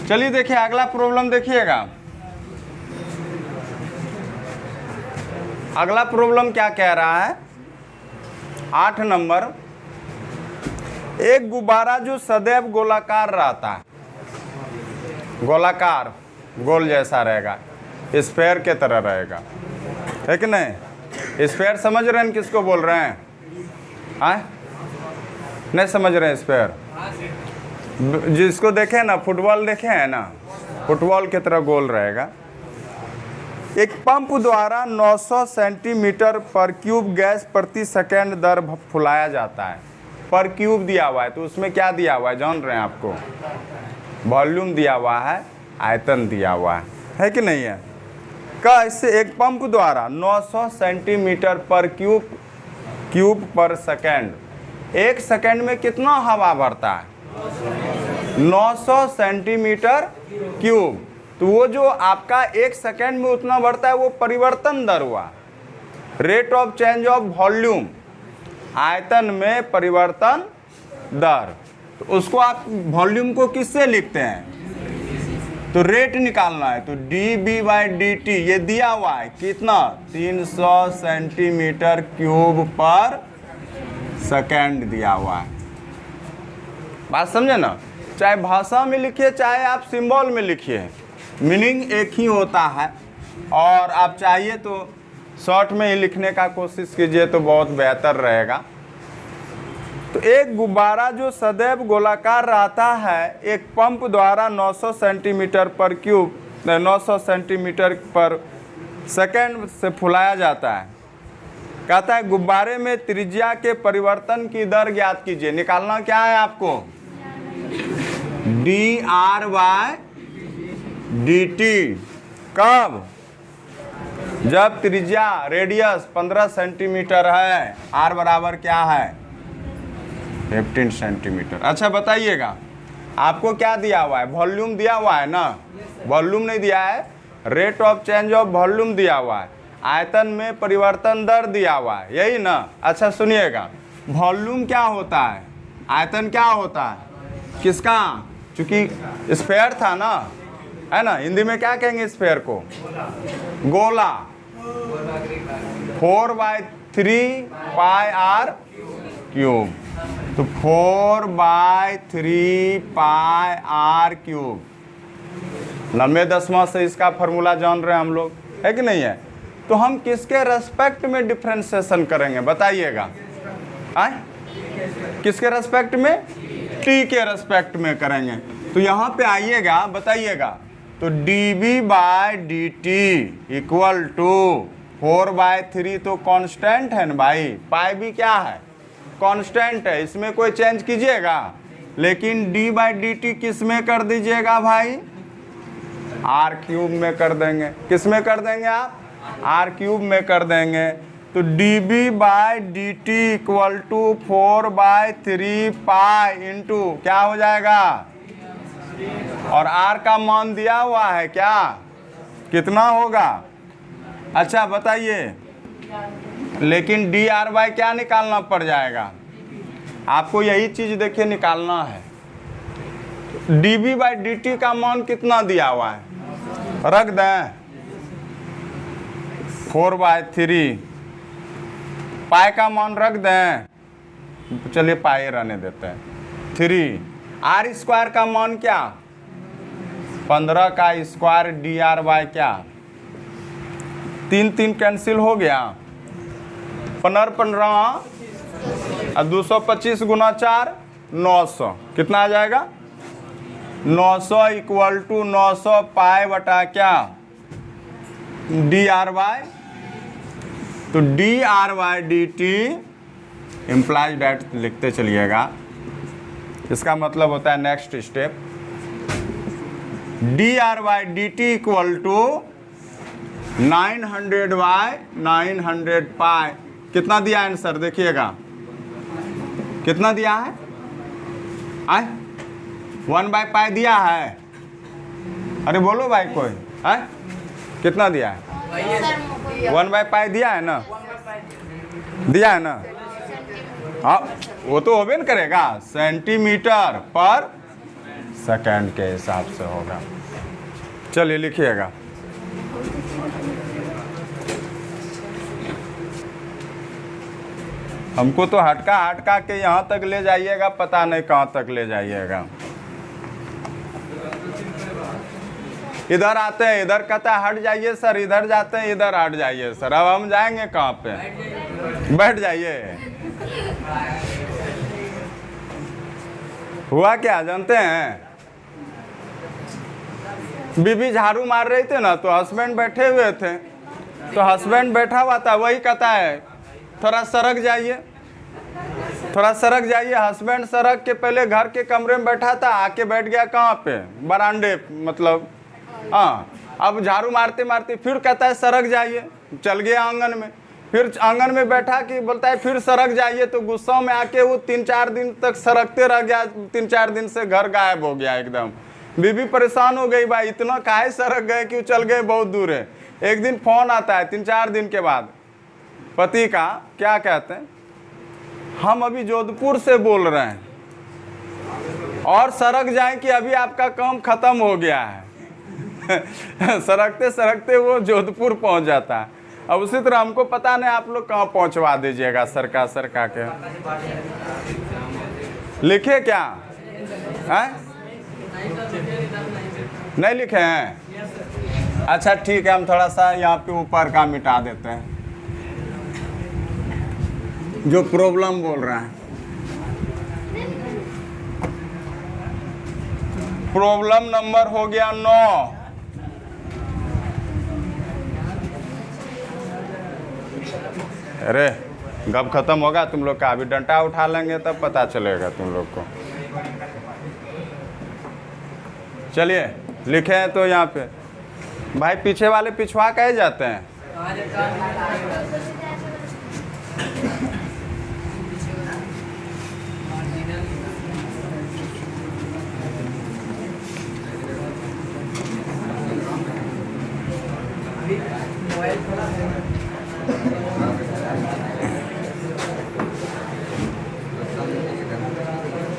चलिए देखिए अगला प्रॉब्लम देखिएगा। अगला प्रॉब्लम क्या कह रहा है, 8 नंबर। एक गुब्बारा जो सदैव गोलाकार रहता है, गोलाकार, गोल जैसा रहेगा, स्फेयर के तरह रहेगा, है कि नहीं? स्फेयर समझ रहे हैं किसको बोल रहे हैं? नहीं समझ रहे हैं? स्फेयर जिसको देखे ना, फुटबॉल देखे हैं ना, फुटबॉल की तरह गोल रहेगा। एक पंप द्वारा 900 सेंटीमीटर पर क्यूब गैस प्रति सेकंड दर फुलाया जाता है। पर क्यूब दिया हुआ है, तो उसमें क्या दिया हुआ है जान रहे हैं आपको? वॉल्यूम दिया हुआ है, आयतन दिया हुआ है कि नहीं है? इससे एक पंप द्वारा 900 सेंटीमीटर पर क्यूब पर सेकंड, एक सेकंड में कितना हवा भरता है? 900 सेंटीमीटर क्यूब। तो वो जो आपका एक सेकंड में उतना बढ़ता है वो परिवर्तन दर हुआ, rate of change of volume, आयतन में परिवर्तन दर। तो उसको आप वॉल्यूम को किससे लिखते हैं? तो रेट निकालना है, तो dB/dt ये दिया हुआ है कितना? 300 सेंटीमीटर क्यूब पर सेकंड दिया हुआ है। बात समझे ना? चाहे भाषा में लिखिए चाहे आप सिंबल में लिखिए, मीनिंग एक ही होता है। और आप चाहिए तो शॉर्ट में ही लिखने का कोशिश कीजिए तो बहुत बेहतर रहेगा। तो एक गुब्बारा जो सदैव गोलाकार रहता है, एक पंप द्वारा 900 सेंटीमीटर पर क्यूब 900 सेंटीमीटर पर सेकंड से फुलाया जाता है। कहता है गुब्बारे में त्रिज्या के परिवर्तन की दर ज्ञात कीजिए। निकालना क्या है आपको? dR/dt। कब? जब त्रिज्या रेडियस 15 सेंटीमीटर है, R बराबर क्या है? 15 सेंटीमीटर। अच्छा बताइएगा, आपको क्या दिया हुआ है? वॉल्यूम दिया हुआ है ना? वॉल्यूम नहीं दिया है, rate of change of volume दिया हुआ है, आयतन में परिवर्तन दर दिया हुआ है, यही ना? अच्छा सुनिएगा, वॉल्यूम क्या होता है, आयतन क्या होता है, किसका? चूंकि स्फेयर था ना, है ना? हिंदी में क्या कहेंगे स्फेयर को? गोला। 4/3 पाई r क्यूब। तो 4/3 पाई r क्यूब। 90 से इसका फॉर्मूला जान रहे हैं हम लोग, है कि नहीं है? तो हम किसके रेस्पेक्ट में डिफ्रेंसिएशन करेंगे बताइएगा? किसके रेस्पेक्ट में? टी के रेस्पेक्ट में करेंगे। तो यहाँ पे आइएगा, बताइएगा, तो dB/dt इक्वल टू 4/3 तो कांस्टेंट है ना भाई, पाई भी क्या है? कांस्टेंट है, इसमें कोई चेंज कीजिएगा। लेकिन d/dt किस में कर दीजिएगा भाई? r क्यूब में कर देंगे। किस में कर देंगे आप? r क्यूब में कर देंगे। तो dB/dt equal to 4/3 pi into क्या हो जाएगा? और r का मान दिया हुआ है क्या? कितना होगा? अच्छा बताइए, लेकिन dr/, क्या निकालना पड़ जाएगा आपको? यही चीज देखिए निकालना है। dB/dt का मान कितना दिया हुआ है? रख दें 4/3, पाई का मान रख दें, चलिए पाई रहने देते हैं 3। r स्क्वायर का मान क्या? 15 का स्क्वायर dr/, क्या 3 कैंसिल हो गया, 15 और 225 गुना 4 900, कितना आ जाएगा? 900 इक्वल टू 900 पाई बटा क्या? dr/। तो dR/dt इम्प्लाइज डेट लिखते चलिएगा, इसका मतलब होता है next step. dR/dt equal to 900/900 pi. कितना दिया है आंसर देखिएगा, कितना दिया है? 1/पाई दिया है। अरे बोलो भाई कोई, कितना दिया है? 1/पाई दिया है ना? दिया है ना? हाँ वो तो होबे न करेगा, सेंटीमीटर पर सेकेंड के हिसाब से होगा। चलिए लिखिएगा। हमको तो हटका के यहाँ तक ले जाइएगा, पता नहीं कहाँ तक ले जाइएगा। इधर आते हैं, इधर कहता है हट जाइए सर, इधर जाते हैं, इधर हट जाइए सर। अब हम जाएंगे कहाँ पे? बैठ जाइए। हुआ क्या जानते हैं? बीबी झाड़ू मार रही थी ना, तो हस्बैंड बैठे हुए थे, तो हस्बैंड बैठा हुआ था, वही कहता है थोड़ा सरक जाइए, थोड़ा सरक जाइए। हस्बैंड सरक के पहले घर के कमरे में बैठा था, आके बैठ गया कहाँ पे? बरामदे, मतलब हाँ। अब झाड़ू मारते मारते फिर कहता है सरक जाइए, चल गया आंगन में। फिर आंगन में बैठा कि बोलता है फिर सरक जाइए, तो गुस्सा में आके वो 3-4 दिन तक सरकते रह गया। 3-4 दिन से घर गायब हो गया एकदम। बीबी परेशान हो गई, भाई इतना काहे सरक गए, क्यों चल गए, बहुत दूर है। एक दिन फोन आता है 3-4 दिन के बाद पति का, क्या कहते हैं, हम अभी जोधपुर से बोल रहे हैं और सरक जाएं कि अभी आपका काम खत्म हो गया है। सरकते सरकते वो जोधपुर पहुंच जाता है। अब उसी तरह हमको पता नहीं आप लोग कहाँ पहुंचवा दीजिएगा, सरका के। लिखे क्या है? नहीं लिखे हैं? अच्छा ठीक है, हम थोड़ा सा यहाँ पे ऊपर का मिटा देते हैं जो प्रॉब्लम बोल रहा है। प्रॉब्लम नंबर हो गया 9। अरे गप खत्म होगा तुम लोग का, अभी डंडा उठा लेंगे तब पता चलेगा तुम लोग को। चलिए लिखे हैं तो यहाँ पे भाई पीछे वाले पिछवा कहे जाते हैं।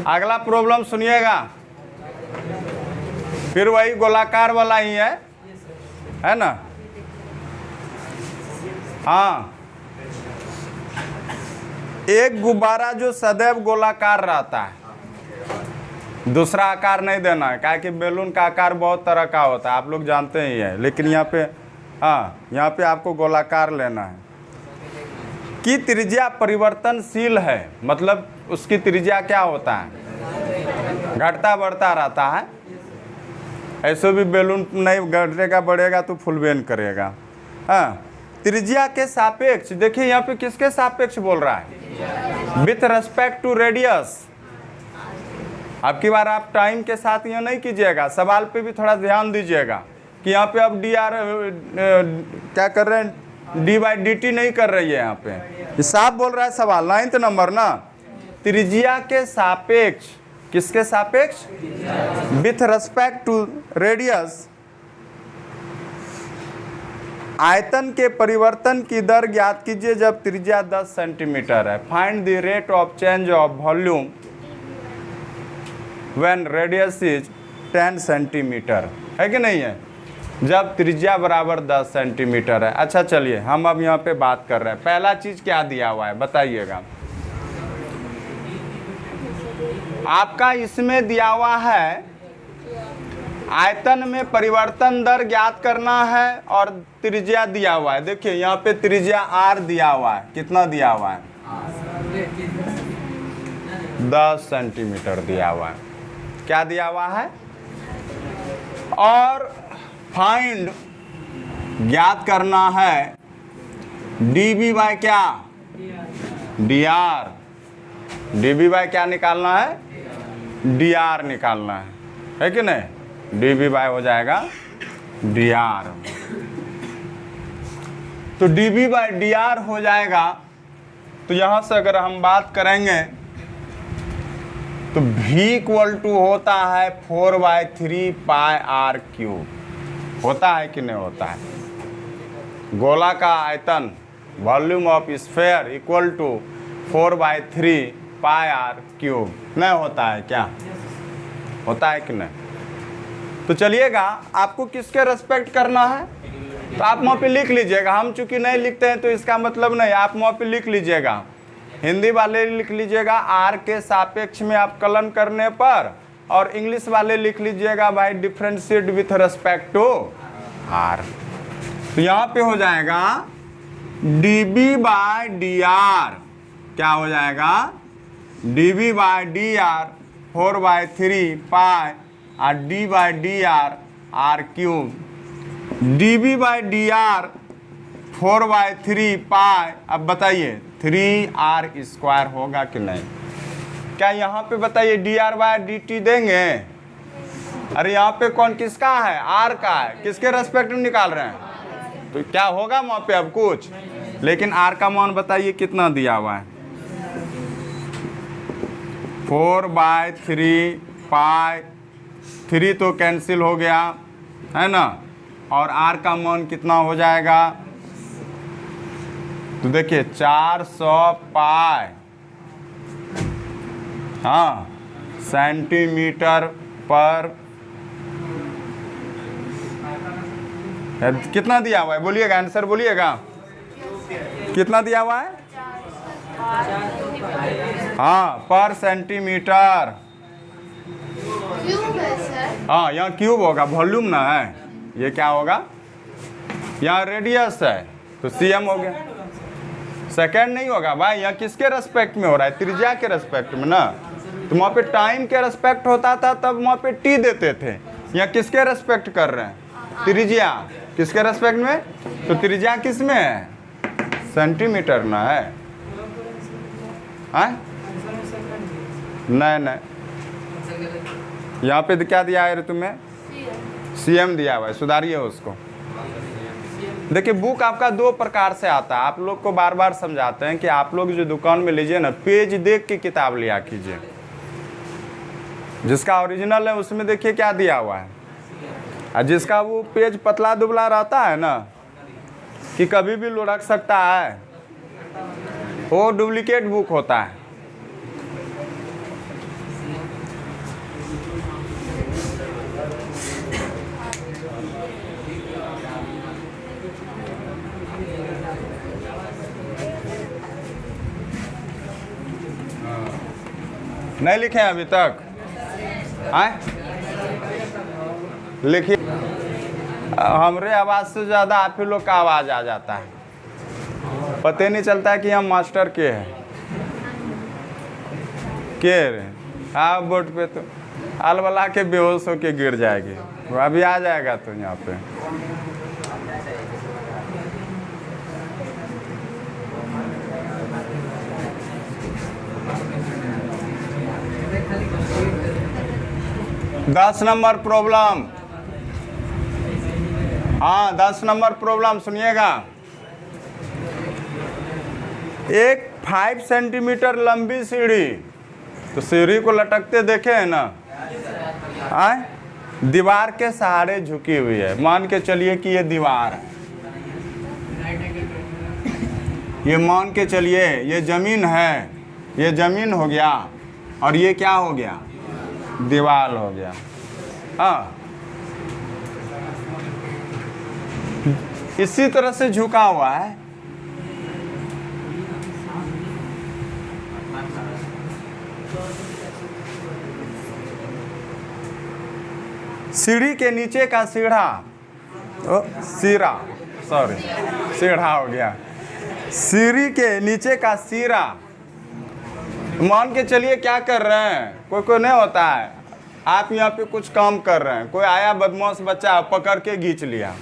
अगला प्रॉब्लम सुनिएगा, फिर वही गोलाकार वाला ही है ना? हाँ, एक गुब्बारा जो सदैव गोलाकार रहता है, दूसरा आकार नहीं देना है, क्या कि बैलून का आकार बहुत तरह का होता है, आप लोग जानते ही हैं। लेकिन यहाँ पे हाँ, यहाँ पे आपको गोलाकार लेना है। की त्रिज्या परिवर्तनशील है, मतलब उसकी त्रिज्या क्या होता है? घटता बढ़ता रहता है। ऐसे भी बैलून नहीं घटेगा बढ़ेगा तो फुल बेन करेगा। हाँ, त्रिज्या के सापेक्ष, देखिए यहाँ पे किसके सापेक्ष बोल रहा है? With respect to radius. अब की बार आप टाइम के साथ यह नहीं कीजिएगा, सवाल पे भी थोड़ा ध्यान दीजिएगा कि यहाँ पे अब क्या कर रहे हैं, d/dt नहीं कर रही है। यहाँ पे साफ बोल रहा है सवाल, 9th नंबर ना। त्रिज्या के सापेक्ष, किसके सापेक्ष? विथ रेस्पेक्ट टू रेडियस आयतन के परिवर्तन की दर ज्ञात कीजिए जब त्रिज्या 10 सेंटीमीटर है। Find the rate of change of volume when radius is 10 centimetre, है कि नहीं है? जब त्रिज्या बराबर 10 सेंटीमीटर है। अच्छा चलिए हम अब यहाँ पे बात कर रहे हैं, पहला चीज क्या दिया हुआ है बताइएगा। आपका इसमें दिया हुआ है आयतन में परिवर्तन दर ज्ञात करना है और त्रिज्या दिया हुआ है। देखिए यहाँ पे त्रिज्या r दिया हुआ है, कितना दिया हुआ है? 10 सेंटीमीटर दिया हुआ है। क्या दिया हुआ है? और फाइंड ज्ञात करना है dv बाय क्या? dr। dv बाय क्या निकालना है? dr निकालना है कि नहीं? dv बाय हो जाएगा dr। तो dv बाय dr हो जाएगा। तो यहां से अगर हम बात करेंगे तो v इक्वल टू होता है 4/3 पाई r क्यूब। होता है कि नहीं होता है? गोला का आयतन volume of sphere equal to 4/3 pi r cube नहीं होता है क्या? होता है कि नहीं? तो चलिएगा, आपको किसके रेस्पेक्ट करना है तो आप वहाँ पे लिख लीजिएगा। हम चूंकि नहीं लिखते हैं तो इसका मतलब नहीं, आप वहाँ पे लिख लीजिएगा। हिंदी वाले लिख लीजिएगा आर के सापेक्ष में अपकलन करने पर, और इंग्लिश वाले लिख लीजिएगा भाई differentiate with respect to R. तो यहाँ पे हो जाएगा dB बाय डी आर, क्या हो जाएगा dB by D R 4/3 pi और d by D R R cube. dB by D R 4/3 pi, अब बताइए 3r² होगा कि नहीं? क्या यहाँ पे बताइए dr/dt देंगे? अरे यहाँ पे कौन किसका है? r का है। किसके रेस्पेक्ट में निकाल रहे हैं? तो क्या होगा वहाँ पे अब कुछ, लेकिन r का मान बताइए कितना दिया हुआ है? 4/3 पाई, 3 तो कैंसिल हो गया है ना, और r का मान कितना हो जाएगा? तो देखिए 400 पाई, हाँ, सेंटीमीटर पर कितना दिया हुआ है? बोलिएगा, आंसर बोलिएगा, कितना दिया हुआ है? हाँ, पर सेंटीमीटर। हाँ, यहाँ क्यूब होगा, वॉल्यूम ना है, ये क्या होगा? यहाँ रेडियस है तो cm हो गया। सेकेंड नहीं होगा भाई, यहाँ किसके रेस्पेक्ट में हो रहा है? त्रिज्या के रेस्पेक्ट में ना। तो वहाँ पे टाइम के रेस्पेक्ट होता था तब वहाँ पे t देते थे, यहाँ किसके रेस्पेक्ट कर रहे हैं? त्रिज्या। किसके रेस्पेक्ट में? तो त्रिज्या किस में है? सेंटीमीटर ना है, हाँ? नहीं नहीं, यहाँ पे क्या दिया है तुम्हें? cm दिया हुआ है, सुधारिए उसको। देखिए बुक आपका दो प्रकार से आता है, आप लोग को बार बार समझाते हैं कि आप लोग जो दुकान में लीजिए ना, पेज देख के किताब लिया कीजिए। जिसका ओरिजिनल है उसमें देखिए क्या दिया हुआ है, और जिसका वो पेज पतला दुबला रहता है ना कि कभी भी लुढ़क सकता है, वो डुप्लीकेट बुक होता है। नहीं लिखे अभी तक? आए लिखिए। हमरे आवाज़ से ज़्यादा आप ही लोग का आवाज़ आ जाता है, पता नहीं चलता है कि हम मास्टर के हैं के रहे। हाँ, बोर्ड पे तो अलबला के बेहोश होके गिर जाएगी, वो अभी आ जाएगा तो यहाँ पे। दस नंबर प्रॉब्लम, हाँ 10 नंबर प्रॉब्लम सुनिएगा। एक 5 सेंटीमीटर लंबी सीढ़ी, तो सीढ़ी को लटकते देखे हैं ना, आए दीवार के सहारे झुकी हुई है। मान के चलिए कि ये दीवार है, ये मान के चलिए ये जमीन है, ये जमीन हो गया, और ये क्या हो गया? दीवार हो गया। हाँ, इसी तरह से झुका हुआ है। सीढ़ी के नीचे का सीढ़ा, सीरा, सॉरी सीढ़ा हो गया। सीढ़ी के नीचे का सीरा, मान के चलिए क्या कर रहे हैं, कोई कोई नहीं होता है, आप यहाँ पे कुछ काम कर रहे हैं, कोई आया बदमाश बच्चा पकड़ के खींच लिया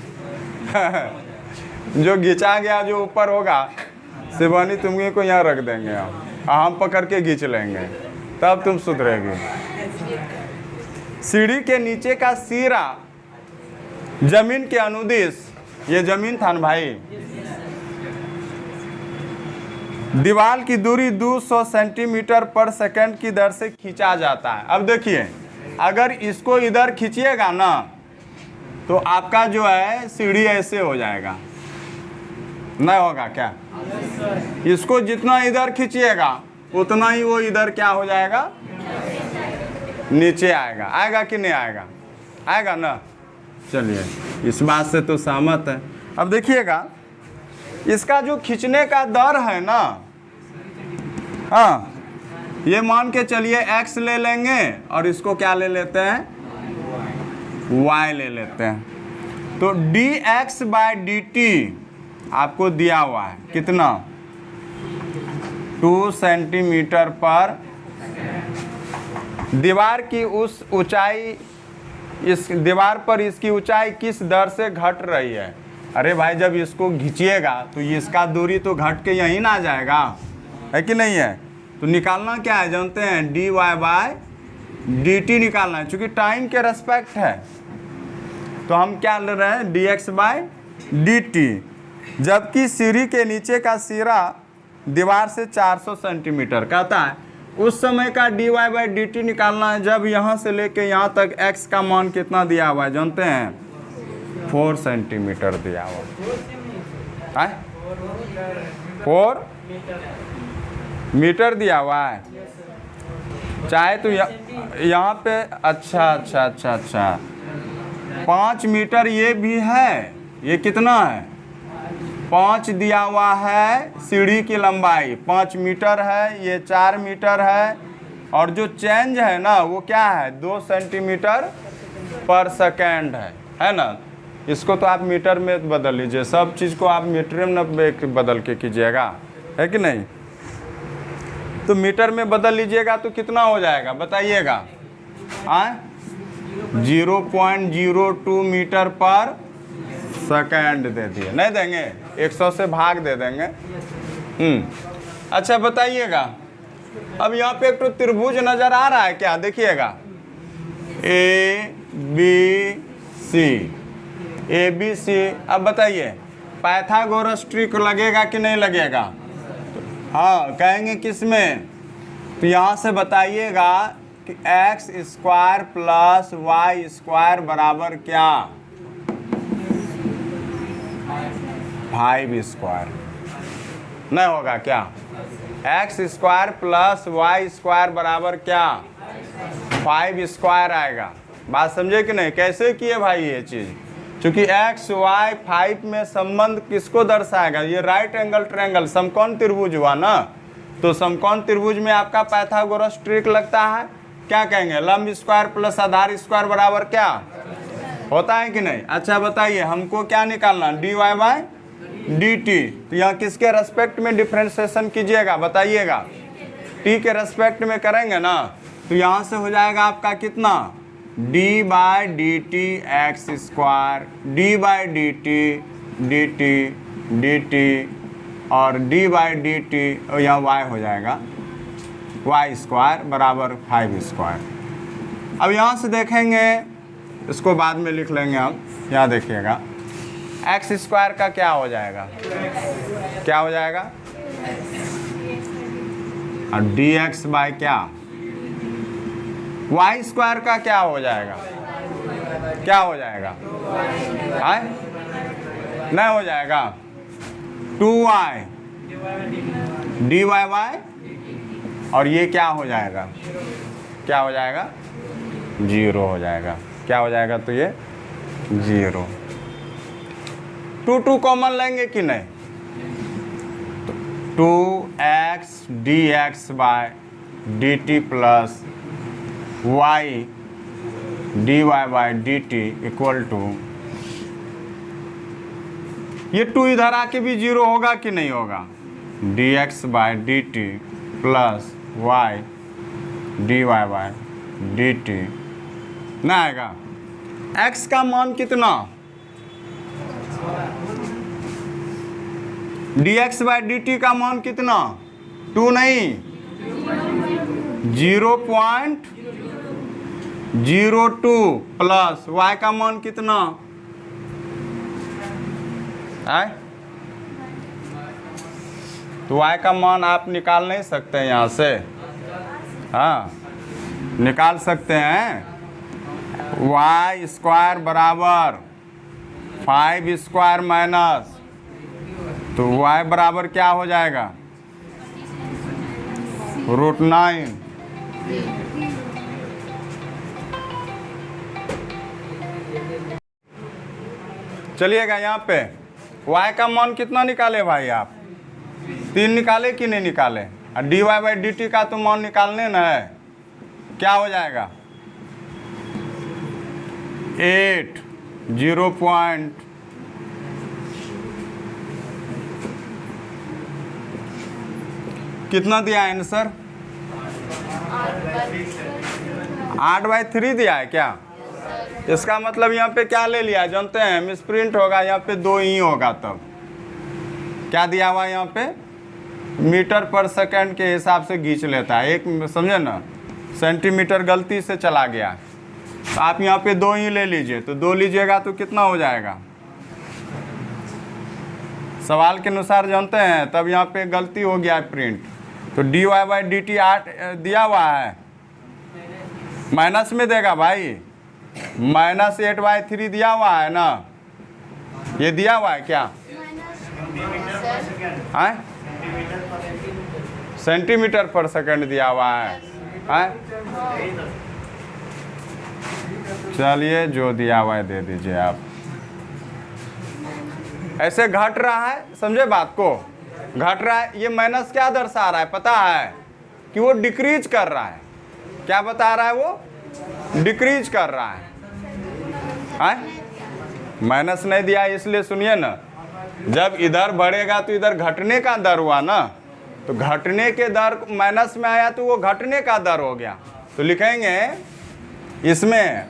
जो घिंचा गया जो ऊपर होगा शिवानी तुम्हें को यहाँ रख देंगे हम पकड़ के खींच लेंगे, तब तुम सुधरेगी। सीढ़ी के नीचे का सीरा जमीन के अनुदिश, ये जमीन था ना भाई, दीवार की दूरी 200 सेंटीमीटर पर सेकंड की दर से खींचा जाता है। अब देखिए, अगर इसको इधर खींचिएगा ना तो आपका जो है सीढ़ी ऐसे हो जाएगा, नहीं होगा क्या? इसको जितना इधर खींचिएगा उतना ही वो इधर क्या हो जाएगा? नीचे आएगा। आएगा कि नहीं आएगा? आएगा ना। चलिए, इस बात से तो सहमत है। अब देखिएगा, इसका जो खींचने का दर है ना, हाँ, ये मान के चलिए x ले लेंगे और इसको क्या ले लेते हैं, y ले लेते हैं। तो dx/dt आपको दिया हुआ है कितना, 2 सेंटीमीटर पर। दीवार की उस ऊंचाई, इस दीवार पर इसकी ऊंचाई किस दर से घट रही है? अरे भाई, जब इसको खींचिएगा तो इसका दूरी तो घट के यहीं ना आ जाएगा, है कि नहीं है? तो निकालना क्या है जानते हैं, dy/dt निकालना है। चूंकि टाइम के रेस्पेक्ट है तो हम क्या ले रहे हैं, dx/dt। जबकि सीढ़ी के नीचे का सिरा दीवार से 400 सेंटीमीटर कहता है, उस समय का dy/dt निकालना है जब यहाँ से लेके यहाँ तक x का मान कितना दिया हुआ है जानते हैं, 4 सेंटीमीटर दिया हुआ है। 4 मीटर दिया हुआ है। चाहे तो यहाँ पे अच्छा 5 मीटर ये भी है। ये कितना है, 5 दिया हुआ है। सीढ़ी की लंबाई 5 मीटर है, ये 4 मीटर है। और जो चेंज है ना वो क्या है, 2 सेंटीमीटर पर सेकेंड है ना। इसको तो आप मीटर में बदल लीजिए, सब चीज़ को आप मीटर में बदल के कीजिएगा, है कि नहीं? तो मीटर में बदल लीजिएगा तो कितना हो जाएगा बताइएगा, 0.02 मीटर पर सेकेंड दे दिए। नहीं देंगे, 100 से भाग दे देंगे। अच्छा बताइएगा, अब यहाँ पे एक तो त्रिभुज नजर आ रहा है क्या, देखिएगा, ABC। अब बताइए, पाइथागोरस ट्रिक लगेगा कि नहीं लगेगा? हाँ, कहेंगे किस में? तो यहाँ से बताइएगा कि x² + y² बराबर क्या, 5² नहीं होगा क्या? x² + y² बराबर क्या, 5² आएगा। बात समझे कि नहीं? कैसे किए भाई ये चीज़? क्योंकि x, y, 5 में संबंध किसको दर्शाएगा, ये राइट एंगल ट्रायंगल समकोण त्रिभुज हुआ ना। तो समकोण त्रिभुज में आपका पाइथागोरस ट्रिक लगता है। क्या कहेंगे, लंब स्क्वायर प्लस आधार स्क्वायर बराबर क्या होता है कि नहीं? अच्छा बताइए, हमको क्या निकालना, dy/dt। तो यहाँ किसके रेस्पेक्ट में डिफ्रेंशिएशन कीजिएगा बताइएगा, t के रेस्पेक्ट में करेंगे ना। तो यहाँ से हो जाएगा आपका कितना, d/dt x², d/dt dt और d/dt यहाँ y हो जाएगा, y² बराबर 5²। अब यहाँ से देखेंगे, इसको बाद में लिख लेंगे हम। यहाँ देखिएगा, x² का क्या हो जाएगा, क्या हो जाएगा, और dx/क्या, y² का क्या हो जाएगा, क्या हो जाएगा, नहीं हो जाएगा, 2y dy/y। और ये क्या हो जाएगा, क्या हो जाएगा, 0 हो जाएगा। क्या हो जाएगा, तो ये 0। 2 कॉमन लेंगे कि नहीं? 2x dx/dt plus y dy/dt equal to, ये 2 इधर आके भी 0 होगा कि नहीं होगा, dx/dt प्लस y dy/dt ना आएगा। x का मान कितना, dx/dt का मान कितना, 2 नहीं, 0.02 प्लस y का मान कितना है? तो y का मान आप निकाल नहीं सकते हैं यहाँ से, हाँ निकाल सकते हैं। y² बराबर 5² माइनस, तो y बराबर क्या हो जाएगा, √9। चलिएगा यहाँ पे y का मान कितना निकाले भाई आप? 3 निकाले कि नहीं निकाले? और dy/dt का तो मान निकालने ना है। क्या हो जाएगा? 8 0 कितना दिया है आंसर? 8/3 दिया है क्या? इसका मतलब यहाँ पे क्या ले लिया जानते हैं? मिसप्रिंट होगा, यहाँ पे 2 ही होगा। तब क्या दिया हुआ यहाँ पे? मीटर पर सेकंड के हिसाब से खींच लेता है। एक समझे ना, सेंटीमीटर गलती से चला गया, तो आप यहाँ पे 2 ही ले लीजिए। तो 2 लीजिएगा तो कितना हो जाएगा? सवाल के अनुसार जानते हैं, तब यहाँ पे गलती हो गया है प्रिंट। तो dy/dt 8 दिया हुआ है, माइनस में देगा भाई, -8/3 दिया हुआ है ना, ये दिया हुआ है क्या? सेंटीमीटर पर सेकंड दिया हुआ है। चलिए जो दिया हुआ है दे दीजिए आप। ऐसे घट रहा है, समझे बात को? घट रहा है, ये माइनस क्या दर्शा रहा है पता है? कि वो डिक्रीज कर रहा है। क्या बता रहा है वो? डिक्रीज कर रहा है। माइनस नहीं दिया इसलिए सुनिए ना, जब इधर बढ़ेगा तो इधर घटने का दर हुआ ना, तो घटने के दर माइनस में आया तो वो घटने का दर हो गया। तो लिखेंगे इसमें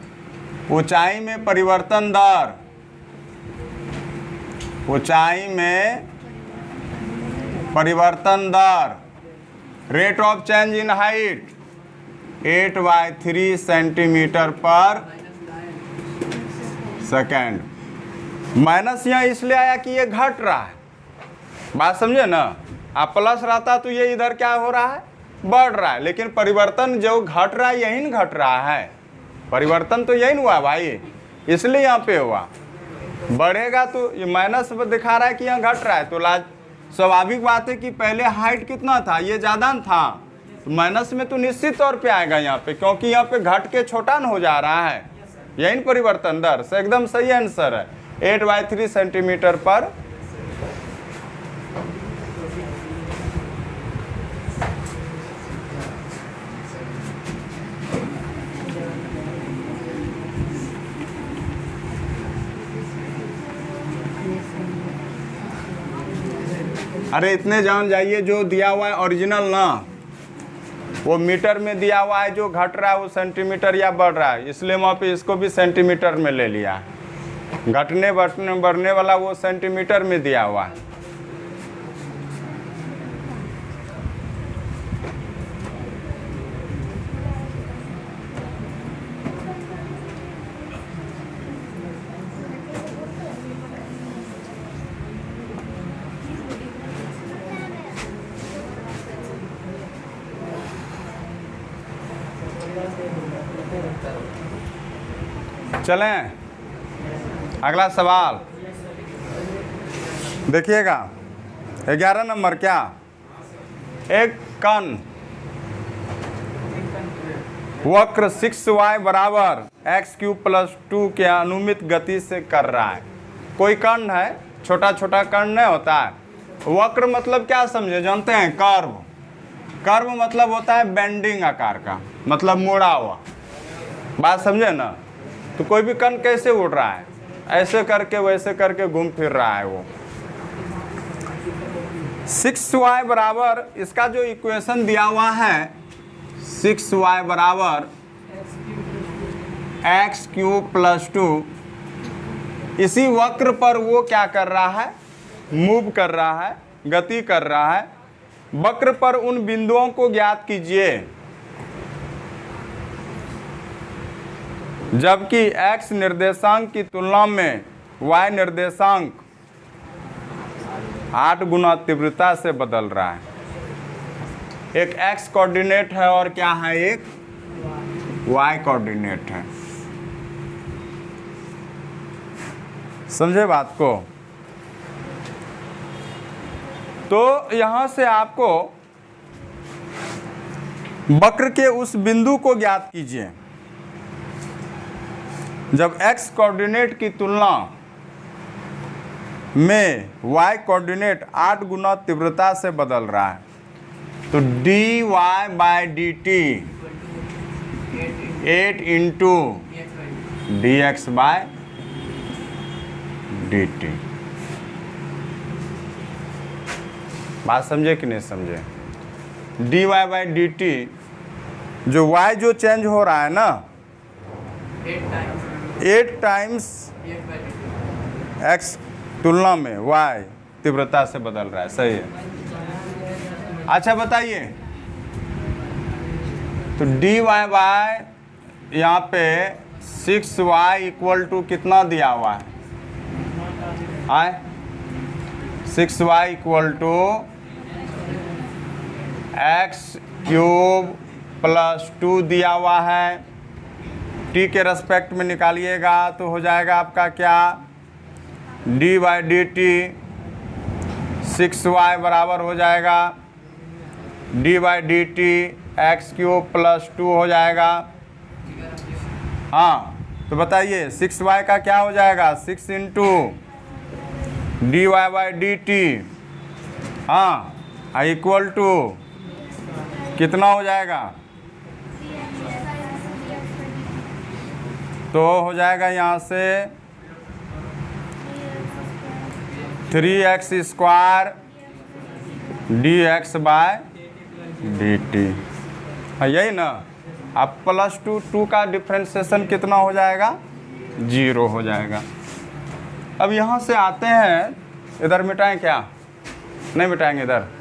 ऊंचाई में परिवर्तन दर, ऊंचाई में परिवर्तन दर, rate of change in height 8/3 centimetre per second. Minus यहाँ इसलिए आया कि ये घट रहा है, बात समझे ना? आप प्लस रहता तो ये इधर क्या हो रहा है? बढ़ रहा है। लेकिन परिवर्तन जो घट रहा है यही घट रहा है, परिवर्तन तो यही हुआ भाई, इसलिए यहाँ पे हुआ। बढ़ेगा तो ये माइनस दिखा रहा है कि यहाँ घट रहा है, तो स्वाभाविक बात है कि पहले हाइट कितना था? ये ज़्यादा था, तो माइनस में तो निश्चित तौर पे आएगा यहाँ पे, क्योंकि यहाँ पे घट के छोटा न हो जा रहा है। यही परिवर्तन दर से एकदम सही आंसर है, 8/3 सेंटीमीटर पर अरे इतने जान जाइए, जो दिया हुआ है ओरिजिनल ना, वो मीटर में दिया हुआ है, जो घट रहा है वो सेंटीमीटर या बढ़ रहा है, इसलिए वहाँ पे इसको भी सेंटीमीटर में ले लिया। घटने बढ़ने वाला वो सेंटीमीटर में दिया हुआ है। चलें अगला सवाल देखिएगा, 11 नंबर। क्या? एक कण वक्र 6y बराबर x³ + 2 के अनुमित गति से कर रहा है। कोई कण है, छोटा छोटा कण नहीं होता है। वक्र मतलब क्या समझे जानते हैं? कर्व। कर्व मतलब होता है बेंडिंग आकार का, मतलब मुड़ा हुआ, बात समझे ना? तो कोई भी कण कैसे उड़ रहा है? ऐसे करके वैसे करके घूम फिर रहा है वो। 6y बराबर, इसका जो इक्वेशन दिया हुआ है 6y बराबर x³ + 2, इसी वक्र पर वो क्या कर रहा है? मूव कर रहा है, गति कर रहा है। वक्र पर उन बिंदुओं को ज्ञात कीजिए जबकि x निर्देशांक की तुलना में y निर्देशांक 8 गुना तीव्रता से बदल रहा है। एक x कोऑर्डिनेट है और क्या है? एक y कोऑर्डिनेट है। समझे बात को? तो यहां से आपको वक्र के उस बिंदु को ज्ञात कीजिए जब x कोऑर्डिनेट की तुलना में y कोऑर्डिनेट 8 गुना तीव्रता से बदल रहा है, तो dy by D T 8 into dx by D T. बात समझे कि नहीं समझे? dy बाय डी टी, जो y जो चेंज हो रहा है ना 8 टाइम्स x तुलना में y तीव्रता से बदल रहा है। सही है। अच्छा बताइए, तो dy बाय यहाँ पे 6y इक्वल टू कितना दिया हुआ है? 6y equal to X cube plus 2 दिया हुआ है। t के रेस्पेक्ट में निकालिएगा तो हो जाएगा आपका क्या? D by D T 6y बराबर हो जाएगा D by D T x cube plus 2 हो जाएगा। हाँ, तो बताइए 6y का क्या हो जाएगा? 6 into D Y by D T, हाँ, इक्वल टू कितना हो जाएगा? तो हो जाएगा यहाँ से 3x square D X by D T, यही ना। अब प्लस 2 का डिफ्रेंसिएशन कितना हो जाएगा? 0 हो जाएगा। अब यहाँ से आते हैं, इधर मिटाएं क्या? नहीं मिटाएंगे इधर।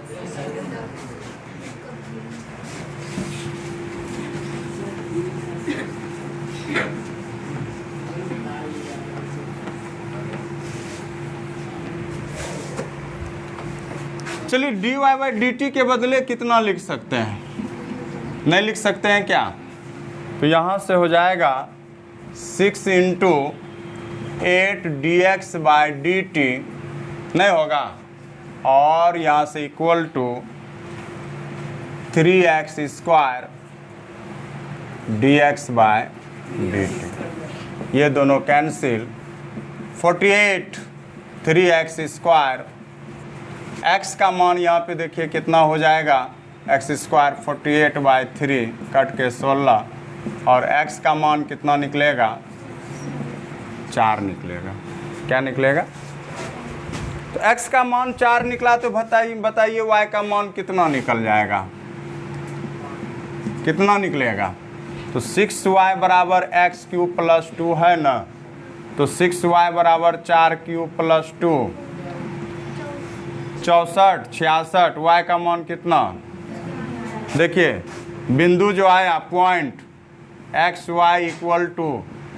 चलिए D Y by D T के बदले कितना लिख सकते हैं? नहीं लिख सकते हैं क्या? तो यहाँ से हो जाएगा 6 into 8 D X by D T, नहीं होगा, और यहाँ से equal to 3x square D X by D T. ये दोनों कैंसिल, 48 3x स्क्वायर, x का मान यहाँ पे देखिए कितना हो जाएगा? x स्क्वायर 48 बाई 3 कट के 16, और x का मान कितना निकलेगा? 4 निकलेगा। क्या निकलेगा? तो x का मान 4 निकला, तो बताइए y का मान कितना निकल जाएगा? कितना निकलेगा? तो 6y बराबर x क्यूब प्लस 2 है ना, तो 6y बराबर 4 क्यूब प्लस 2 64 66। y का मान कितना? देखिए बिंदु जो आया point X Y equal to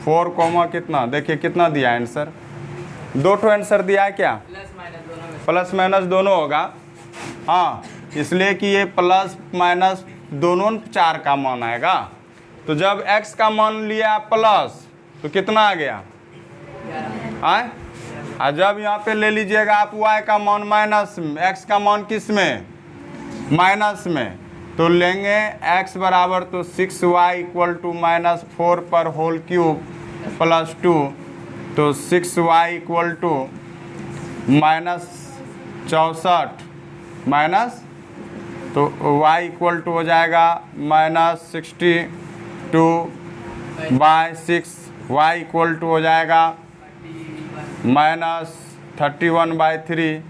4 comma कितना, देखिए कितना दिया है आंसर? 2 ठो आंसर दिया है क्या? प्लस माइनस दोनों होगा। हाँ, इसलिए कि ये प्लस माइनस दोनों 4 का मान आएगा। तो जब x का मान लिया प्लस तो कितना आ गया? और जब यहाँ पे ले लीजिएगा आप y का मान माइनस, x का मान किस में? माइनस में, तो लेंगे x बराबर तो 6y इक्वल टू माइनस 4 पर होल क्यूब प्लस 2, तो 6y equal to minus 64 minus, तो y इक्वल टू हो जाएगा minus 62 by 6, y equal to हो जाएगा माइनस 31 बाई 3।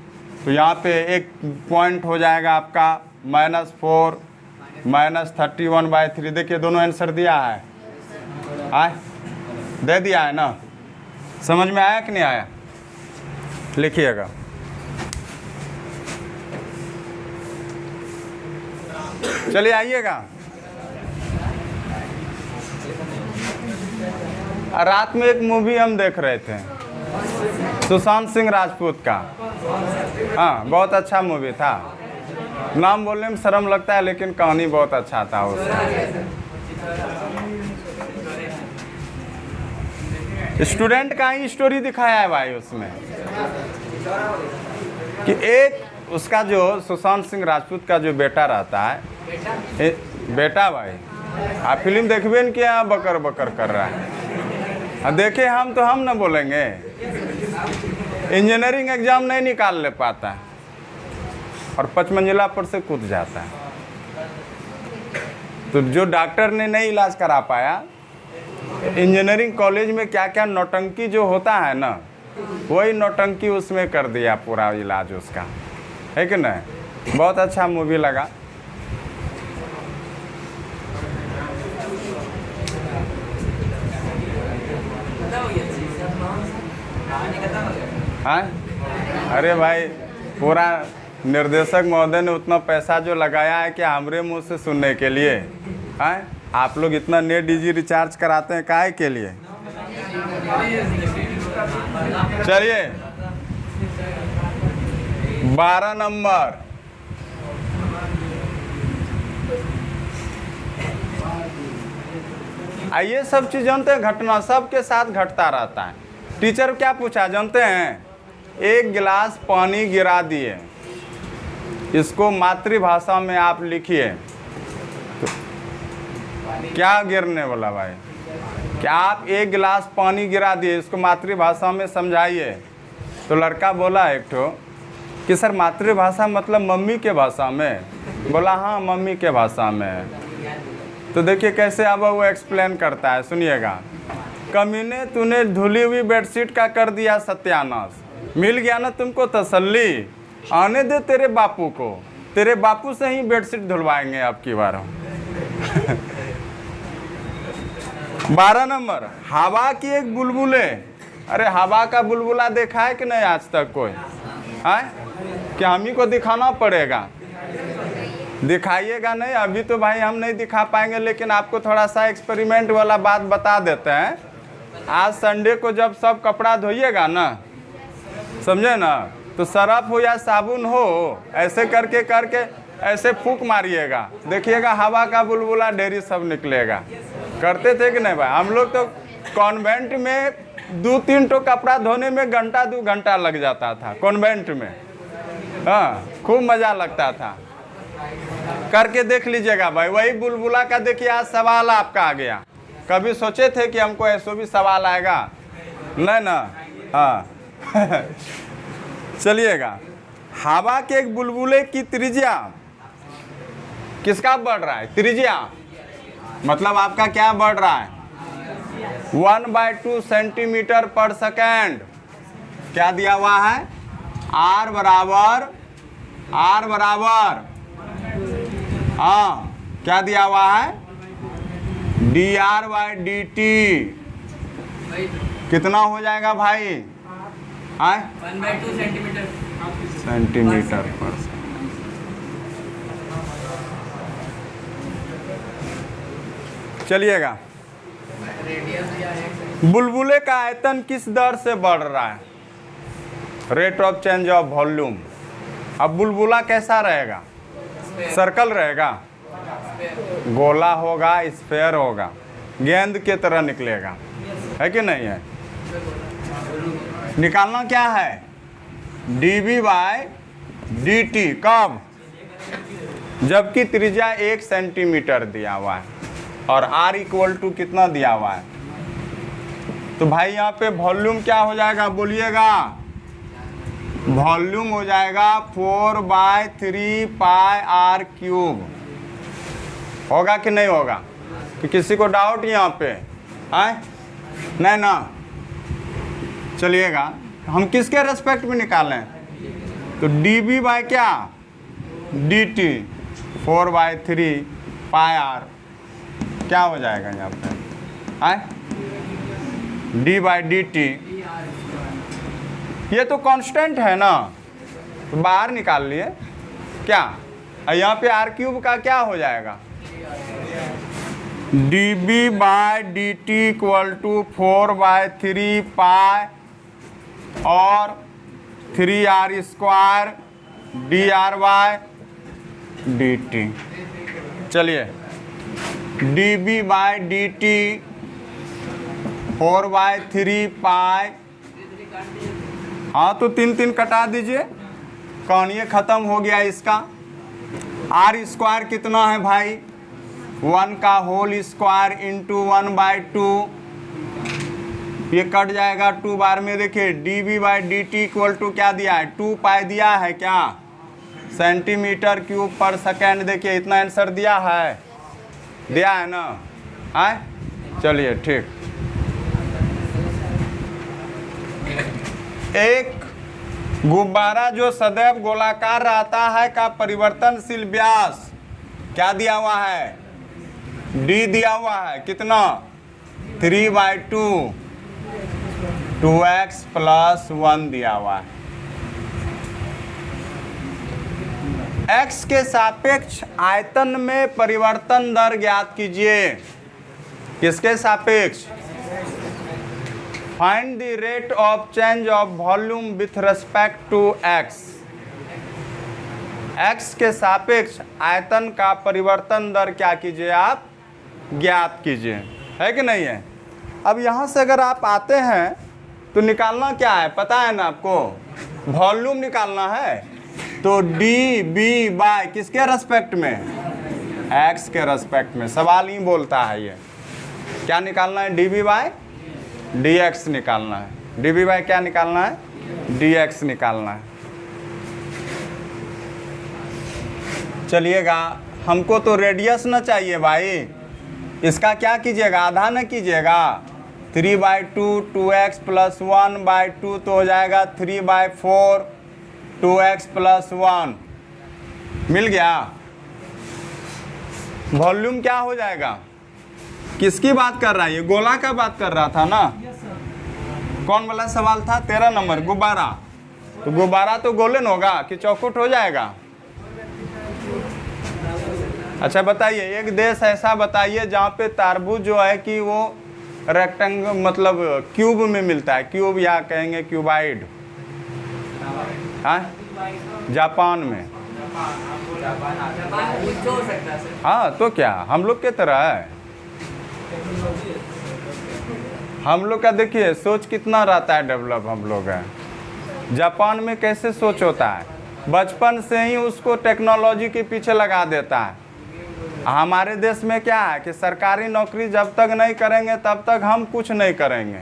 तो यहाँ पे एक पॉइंट हो जाएगा आपका -4 माइनस 31 बाई 3। देखिए दोनों आंसर दिया है, दे दिया है ना? समझ में आया कि नहीं आया? लिखिएगा। चलिए आइएगा। रात में एक मूवी हम देख रहे थे, सुशांत सिंह राजपूत का। हाँ, बहुत अच्छा मूवी था। नाम बोलने में शर्म लगता है, लेकिन कहानी बहुत अच्छा था उसका। स्टूडेंट का ही स्टोरी दिखाया है भाई उसमें, कि एक उसका जो सुशांत सिंह राजपूत का जो बेटा रहता है, बेटा भाई आप फिल्म देखबे न क्या बकर बकर कर रहा है। देखे हम तो हम न बोलेंगे। इंजीनियरिंग एग्जाम नहीं निकाल ले पाता है और 5 मंजिला पर से कूद जाता है। तो जो डॉक्टर ने नहीं इलाज करा पाया, इंजीनियरिंग कॉलेज में क्या क्या नौटंकी जो होता है ना, वही नौटंकी उसमें कर दिया पूरा इलाज उसका, है कि नहीं। बहुत अच्छा मूवी लगा। हाँ, अरे भाई पूरा निर्देशक महोदय ने उतना पैसा जो लगाया है कि हमरे मुंह से सुनने के लिए। हैं, आप लोग इतना नेट डीजी रिचार्ज कराते हैं काहे के लिए। चलिए 12 नंबर, ये सब चीज़ जानते हैं, घटना सबके साथ घटता रहता है। टीचर क्या पूछा जानते हैं, एक गिलास पानी गिरा दिए, इसको मातृभाषा में आप लिखिए। तो क्या गिरने वाला भाई, क्या आप एक गिलास पानी गिरा दिए, इसको मातृभाषा में समझाइए। तो लड़का बोला एक ठो कि सर मातृभाषा मतलब मम्मी के भाषा में। बोला हाँ मम्मी के भाषा में। तो देखिए कैसे अब वो एक्सप्लेन करता है, सुनिएगा। कमीने तूने धुली हुई बेडशीट का कर दिया सत्यानाश, मिल गया ना तुमको तसल्ली, आने दे तेरे बापू को, तेरे बापू से ही बेडशीट धुलवाएंगे अब की बार। 12 नंबर, हवा की एक बुलबुले। अरे हवा का बुलबुला देखा है कि नहीं आज तक कोई? है क्या हम ही को दिखाना पड़ेगा? दिखाइएगा नहीं, अभी तो भाई हम नहीं दिखा पाएंगे, लेकिन आपको थोड़ा सा एक्सपेरिमेंट वाला बात बता देते हैं। आज संडे को जब सब कपड़ा धोइएगा ना, समझे ना, तो सरफ हो या साबुन हो, ऐसे करके ऐसे फूंक मारिएगा, देखिएगा हवा का बुलबुला ढेरी सब निकलेगा। करते थे कि नहीं भाई? हम लोग तो कॉन्वेंट में 2-3 टो कपड़ा धोने में घंटा 2 घंटा लग जाता था कॉन्वेंट में। हाँ, खूब मज़ा लगता था। करके देख लीजिएगा भाई। वही बुलबुला का देखिए आज सवाल आपका आ गया। कभी सोचे थे कि हमको ऐसो भी सवाल आएगा? नहीं ना। हाँ चलिएगा, हवा के एक बुलबुले की त्रिज्या किसका बढ़ रहा है? त्रिज्या मतलब आपका क्या बढ़ रहा है? 1/2 सेंटीमीटर पर सेकेंड। क्या दिया हुआ है? R बराबर हाँ, क्या दिया हुआ है? dr/dt कितना हो जाएगा भाई? 1/2 सेंटीमीटर पर। चलिएगा, बुलबुले का आयतन किस दर से बढ़ रहा है? Rate of change of volume. अब बुलबुला कैसा रहेगा? सर्कल रहेगा, गोला होगा, स्फेयर होगा, गेंद के तरह निकलेगा, है कि नहीं है? निकालना क्या है? dv/dt। कब? जबकि त्रिज्या 1 सेंटीमीटर दिया हुआ है और r इक्वल टू कितना दिया हुआ है? तो भाई यहाँ पे वॉल्यूम क्या हो जाएगा बोलिएगा? वॉल्यूम हो जाएगा 4/3 पाई r³। होगा कि नहीं होगा? कि किसी को डाउट यहाँ पे है? नहीं ना। चलिएगा, हम किसके रेस्पेक्ट में निकालें? तो dv बाय क्या? dt 4/3 पाई r क्या हो जाएगा यहाँ पे? d/dt ये तो कांस्टेंट है ना, तो बाहर निकाल लिए क्या? यहाँ पे r³ का क्या हो जाएगा? dv/dt इक्वल टू 4/3 पाई और 3r² dr/dt। चलिए, dv/dt 4/3 पाई, हाँ तो 3 कटा दीजिए, कहानी खत्म हो गया इसका। r² कितना है भाई? 1 का होल स्क्वायर इंटू 1/2 ये कट जाएगा 2 बार में। देखिए dv/dt इक्वल टू क्या दिया है, 2 पाई दिया है क्या, सेंटीमीटर क्यूब पर सेकेंड। देखिए इतना आंसर दिया है ना, आए चलिए ठीक। एक गुब्बारा जो सदैव गोलाकार रहता है का परिवर्तनशील व्यास क्या दिया हुआ है, d दिया हुआ है, कितना 3/2 2x + 1 दिया हुआ है। x के सापेक्ष आयतन में परिवर्तन दर ज्ञात कीजिए। किसके सापेक्ष, find the rate of change of volume with respect to x। x के सापेक्ष आयतन का परिवर्तन दर क्या कीजिए आप, ज्ञात कीजिए, है कि नहीं है। अब यहाँ से अगर आप आते हैं तो निकालना क्या है पता है ना आपको, वॉल्यूम निकालना है। तो dv/ किसके रेस्पेक्ट में, x के रेस्पेक्ट में। सवाल ही बोलता है ये क्या निकालना है, dv/dx निकालना है। dv/ क्या निकालना है, dx निकालना है। चलिएगा, हमको तो रेडियस ना चाहिए भाई, इसका क्या कीजिएगा, आधा ना कीजिएगा। 3/2 2x + 1/2 तो हो जाएगा 3/4 2x + 1 मिल गया। वॉल्यूम क्या हो जाएगा, किसकी बात कर रहा है ये, गोला का बात कर रहा था ना। कौन वाला सवाल था, 13 नंबर, गुब्बारा। तो गुब्बारा तो गोलन होगा कि चौकुट हो जाएगा। अच्छा बताइए, एक देश ऐसा बताइए जहाँ पे तारबूज जो है कि वो रेक्टेंगल मतलब क्यूब में मिलता है, क्यूब या कहेंगे क्यूबाइड। हाँ, जापान में। हाँ तो क्या हम लोग के तरह है, हम लोग का देखिए सोच कितना रहता है डेवलप हम लोग है। जापान में कैसे सोच होता है, बचपन से ही उसको टेक्नोलॉजी के पीछे लगा देता है। हमारे देश में क्या है कि सरकारी नौकरी जब तक नहीं करेंगे तब तक हम कुछ नहीं करेंगे।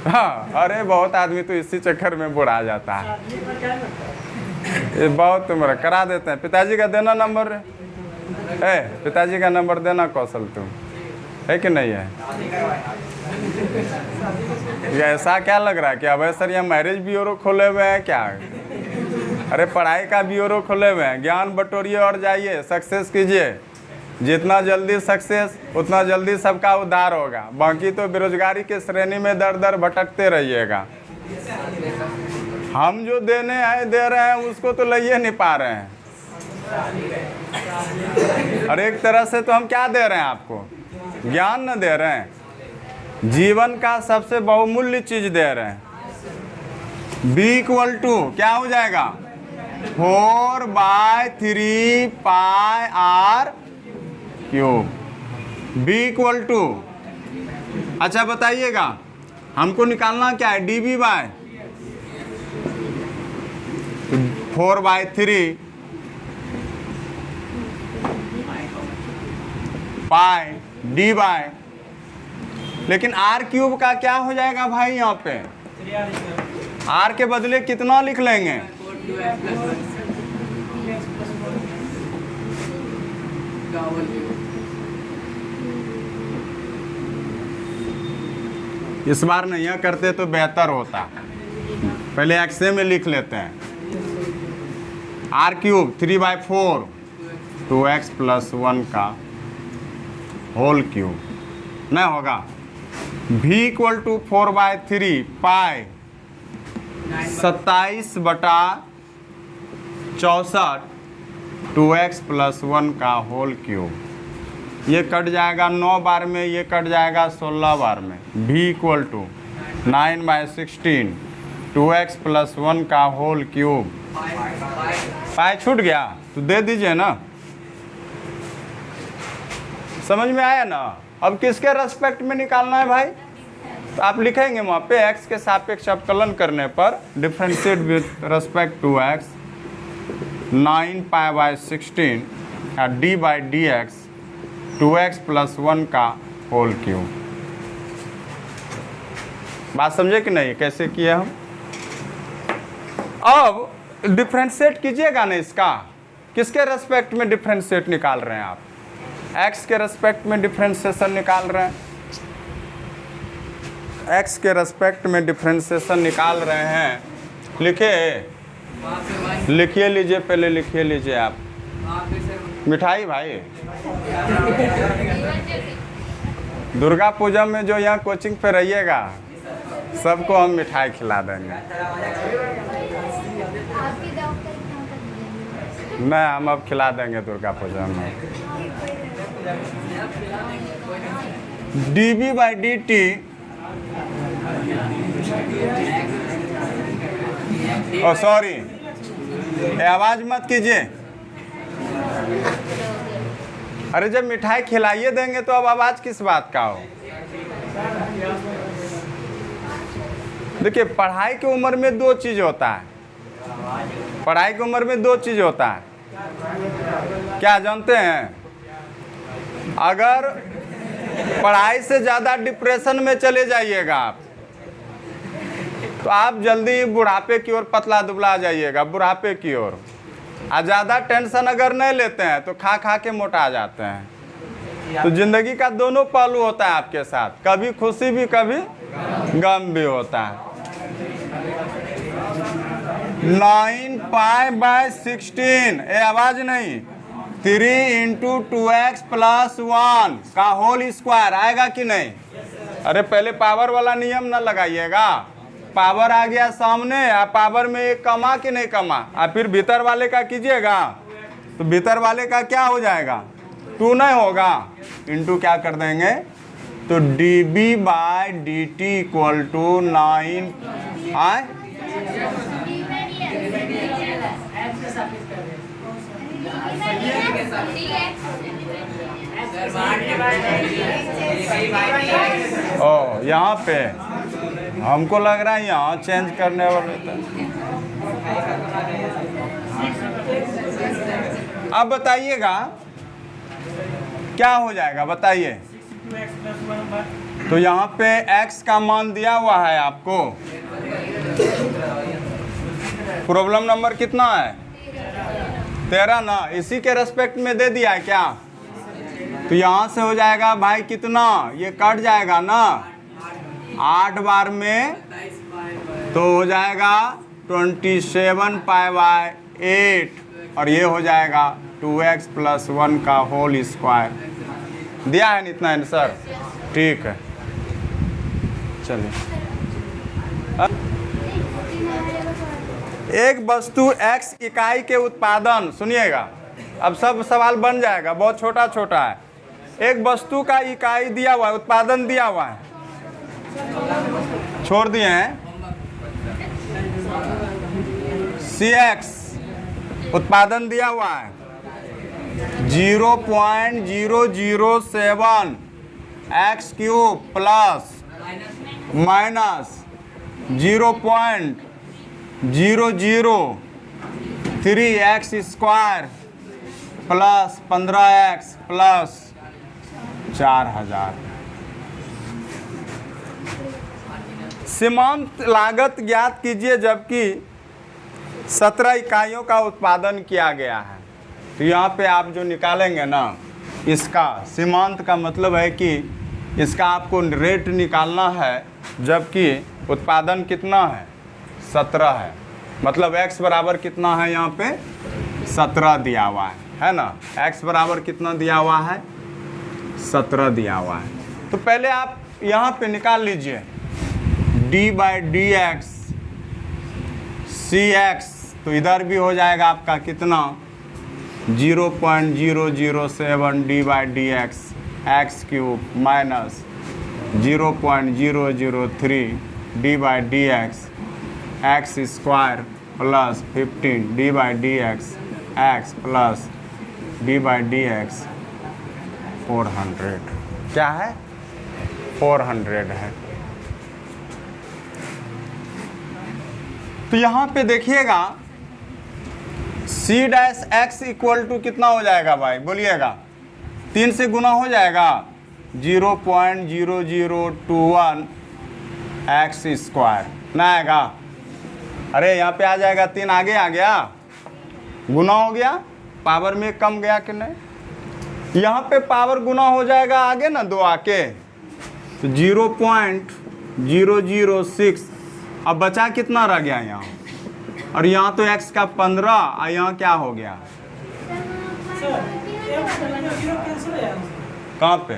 हाँ, अरे बहुत आदमी तो इसी चक्कर में बुरा जाता है। ये बहुत तुम्हारा करा देते हैं। पिताजी का देना नंबर, पिताजी का नंबर देना कौशल, तुम है कि नहीं है। ऐसा क्या लग रहा है कि अब सर यहाँ मैरिज ब्यूरो खोले हुए हैं क्या, अरे पढ़ाई का ब्यूरो खोले हुए हैं। ज्ञान बटोरिए और जाइए, सक्सेस कीजिए। जितना जल्दी सक्सेस उतना जल्दी सबका उद्धार होगा। बाकी तो बेरोजगारी के श्रेणी में दर दर भटकते रहिएगा। हम जो देने हैं दे रहे हैं, उसको तो ले नहीं पा रहे हैं। और एक तरह से तो हम क्या दे रहे हैं आपको, ज्ञान न दे रहे हैं, जीवन का सबसे बहुमूल्य चीज दे रहे हैं। b = क्या हो जाएगा, 4/3 πr⁵। b = अच्छा बताइएगा, हमको निकालना क्या है, dv/, 4/3 पाई dy। लेकिन r³ का क्या हो जाएगा भाई, यहाँ पे r के बदले कितना लिख लेंगे, इस बार नहीं करते तो बेहतर होता, पहले एक्से में लिख लेते हैं। r³ 3/4 2x + 1 का होल क्यूब नहीं होगा। v = 4/3 पाई 27/64 2x + 1 का होल क्यूब। ये कट जाएगा 9 बार में, ये कट जाएगा 16 बार में। v = 9/16 2x + 1 का होल क्यूब। पाई छूट गया तो दे दीजिए ना, समझ में आया ना। अब किसके रेस्पेक्ट में निकालना है भाई, तो आप लिखेंगे वहाँ पे x के सापेक्ष अवकलन करने पर differentiate with respect to x 9π/16 d/dx 2x + 1 का होल क्यूब। बात समझे कि नहीं, कैसे किया हम। अब डिफ्रेंशिएट कीजिएगा ना इसका, किसके रेस्पेक्ट में डिफ्रेंशिएट निकाल रहे हैं आप, एक्स के रेस्पेक्ट में डिफ्रेंशिएशन निकाल रहे हैं, एक्स के रेस्पेक्ट में डिफ्रेंशिएशन निकाल रहे हैं। लिखिए लीजिए, पहले लिखिए लीजिए आप। मिठाई भाई, दुर्गा पूजा में जो यहाँ कोचिंग पे रहिएगा सबको हम मिठाई खिला देंगे। नहीं, हम अब खिला देंगे दुर्गा पूजा में। dB by dt सॉरी, आवाज मत कीजिए। अरे जब मिठाई खिलाइए देंगे तो अब आवाज किस बात का हो। देखिए, पढ़ाई की उम्र में दो चीज होता है, पढ़ाई की उम्र में दो चीज होता है, क्या जानते हैं। अगर पढ़ाई से ज़्यादा डिप्रेशन में चले जाइएगा आप, तो आप जल्दी बुढ़ापे की ओर, पतला दुबला आ जाइएगा बुढ़ापे की ओर। और ज़्यादा टेंशन अगर नहीं लेते हैं तो खा खा के मोटा जाते हैं। तो ज़िंदगी का दोनों पहलू होता है आपके साथ, कभी खुशी भी कभी गम भी होता है। 9 पाई बाय 16, ये आवाज नहीं, 3 × 2x + 1 का होल स्क्वायर आएगा कि नहीं। अरे पहले पावर वाला नियम ना लगाइएगा, पावर आ गया सामने, आप पावर में एक कमा कि नहीं कमा, आप फिर भीतर वाले का कीजिएगा तो भीतर वाले का क्या हो जाएगा, 2 नहीं होगा, इंटू क्या कर देंगे, तो dB by dt = 9 ओ, यहाँ पे हमको लग रहा है यहाँ चेंज करने वाले थे। अब बताइएगा क्या हो जाएगा, बताइए। तो यहाँ पे x का मान दिया हुआ है आपको, प्रॉब्लम नंबर कितना है, 13 ना, इसी के रेस्पेक्ट में दे दिया है क्या। तो यहाँ से हो जाएगा भाई कितना, ये कट जाएगा ना 8 बार में, तो हो जाएगा 27 पाई / 8 और ये हो जाएगा 2x + 1 का होल स्क्वायर। दिया है इतना आंसर, ठीक है। चलिए, एक वस्तु x इकाई के उत्पादन, सुनिएगा अब सब सवाल बन जाएगा, बहुत छोटा छोटा है। एक वस्तु का इकाई दिया हुआ है, उत्पादन दिया हुआ है, छोड़ दिए हैं, Cx उत्पादन दिया हुआ है 0.007 x³ plus minus 0.003 x² plus 15x plus 4000। सीमांत लागत ज्ञात कीजिए जबकि 17 इकाइयों का उत्पादन किया गया है। तो यहाँ पे आप जो निकालेंगे ना, इसका सीमांत का मतलब है कि इसका आपको रेट निकालना है, जबकि उत्पादन कितना है, 17 है। मतलब x बराबर कितना है, यहाँ पे 17 दिया हुआ है ना। x बराबर कितना दिया हुआ है, 17 दिया हुआ है। तो पहले आप यहाँ पे निकाल लीजिए d/dx cx, तो इधर भी हो जाएगा आपका कितना 0.007 d/dx x³ minus 0.003 d/dx x² plus 15 d/dx x plus d/dx 400। क्या है, 400 है। तो यहाँ पे देखिएगा C' इक्वल टू कितना हो जाएगा भाई, बोलिएगा, 3 से गुना हो जाएगा 0.0021 एक्स स्क्वायर ना आएगा। अरे यहाँ पे आ जाएगा 3 आगे आ गया, गुना हो गया, पावर में कम गया कि नहीं। यहाँ पे पावर गुना हो जाएगा आगे ना 2 आके, तो 0.006। अब बचा कितना रह गया यहाँ, और यहाँ तो x का 15 और यहाँ क्या हो गया, कहाँ पे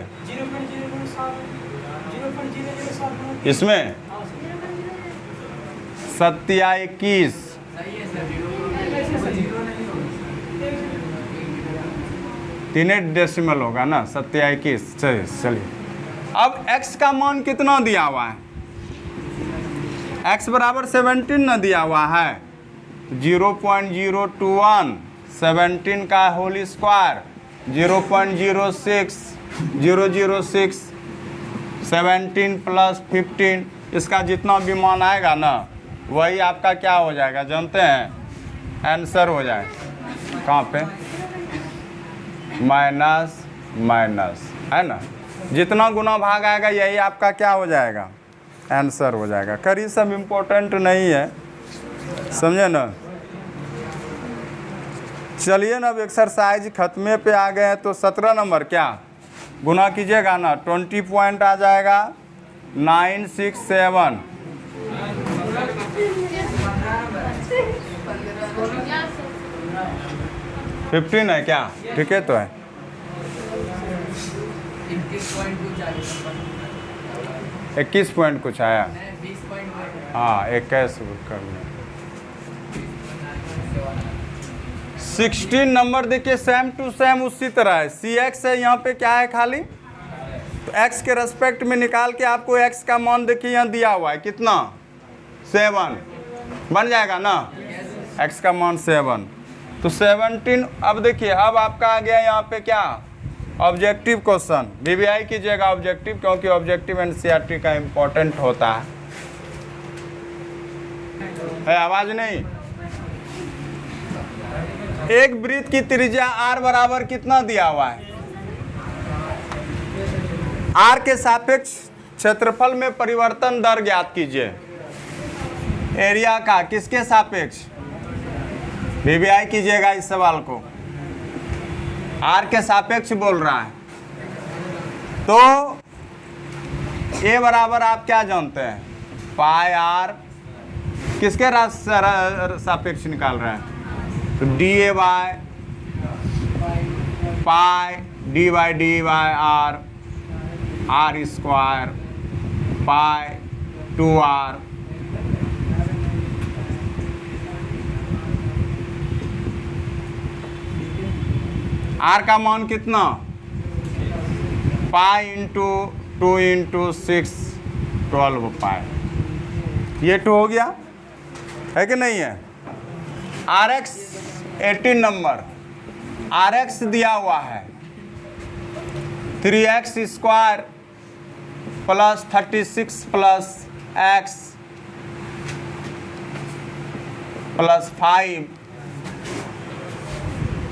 इसमें 2721 3 डेसिमल होगा ना, 2721। चलिए अब x का मान कितना दिया हुआ है, x बराबर 17 ना दिया हुआ है, 0.021 17 का होल स्क्वायर 0.06006 17 प्लस 15, इसका जितना भी मान आएगा ना वही आपका क्या हो जाएगा जानते हैं, आंसर हो जाएगा। कहाँ पे माइनस माइनस है ना, जितना गुना भाग आएगा यही आपका क्या हो जाएगा, आंसर हो जाएगा। खैर सब इम्पोर्टेंट नहीं है, समझे ना। चलिए ना अब एक्सरसाइज खत्मे पे आ गए हैं, तो 17 नंबर क्या गुना कीजिएगा ना, 20 पॉइंट आ जाएगा 967। फिफ्टीन है क्या, ठीक है तो है 21 पॉइंट कुछ आया, हाँ 21 कर लिया। 16 नंबर देखिए सेम टू सेम उसी तरह है, सी एक्स है, यहाँ पे क्या है खाली, तो x के रेस्पेक्ट में निकाल के आपको x का मान देखिए यहाँ दिया हुआ है कितना 7 बन जाएगा ना, x का मान 7, तो 17। अब देखिए अब आपका आ गया यहाँ पे क्या ऑब्जेक्टिव क्वेश्चन, वीवीआई कीजिएगा ऑब्जेक्टिव, क्योंकि ऑब्जेक्टिव एनसीईआरटी का इम्पोर्टेंट होता है आवाज नहीं। एक वृत्त की त्रिज्या r बराबर कितना दिया हुआ है, r के सापेक्ष क्षेत्रफल में परिवर्तन दर ज्ञात कीजिए, एरिया का किसके सापेक्ष, वीवीआई कीजिएगा इस सवाल को, r के सापेक्ष बोल रहा है। तो a बराबर आप क्या जानते हैं, पाई r, किसके सापेक्ष निकाल रहे हैं, तो D A by pi D by D by R, R square pi 2r, r का मान कितना, पाई इंटू 2 इंटू 6 12 पाई, ये 2 हो गया है कि नहीं है। Rx 18 नंबर, Rx दिया हुआ है 3x square plus 36 plus x plus 5,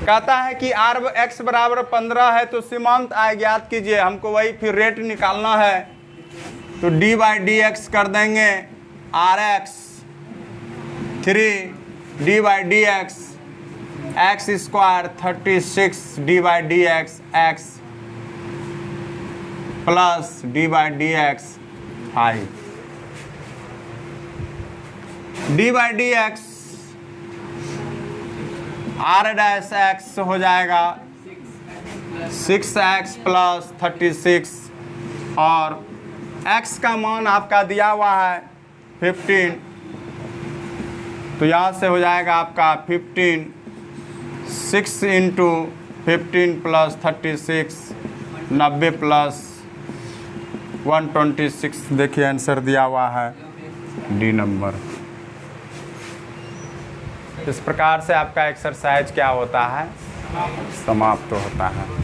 कहता है कि x बराबर 15 है, तो सीमांत आय ज्ञात कीजिए, हमको वही फिर रेट निकालना है, तो d बाई डी एक्स कर देंगे, Rx 3 D by D X X square 36 D by D X X plus D by D X 5, D by D X R dash X हो जाएगा 6x प्लस 36, और x का मान आपका दिया हुआ है 15, तो यहाँ से हो जाएगा आपका 15, 6 इंटू 15 प्लस 36 90 प्लस 126, देखिए आंसर दिया हुआ है डी नंबर। इस प्रकार से आपका एक्सरसाइज क्या होता है, समाप्त होता है।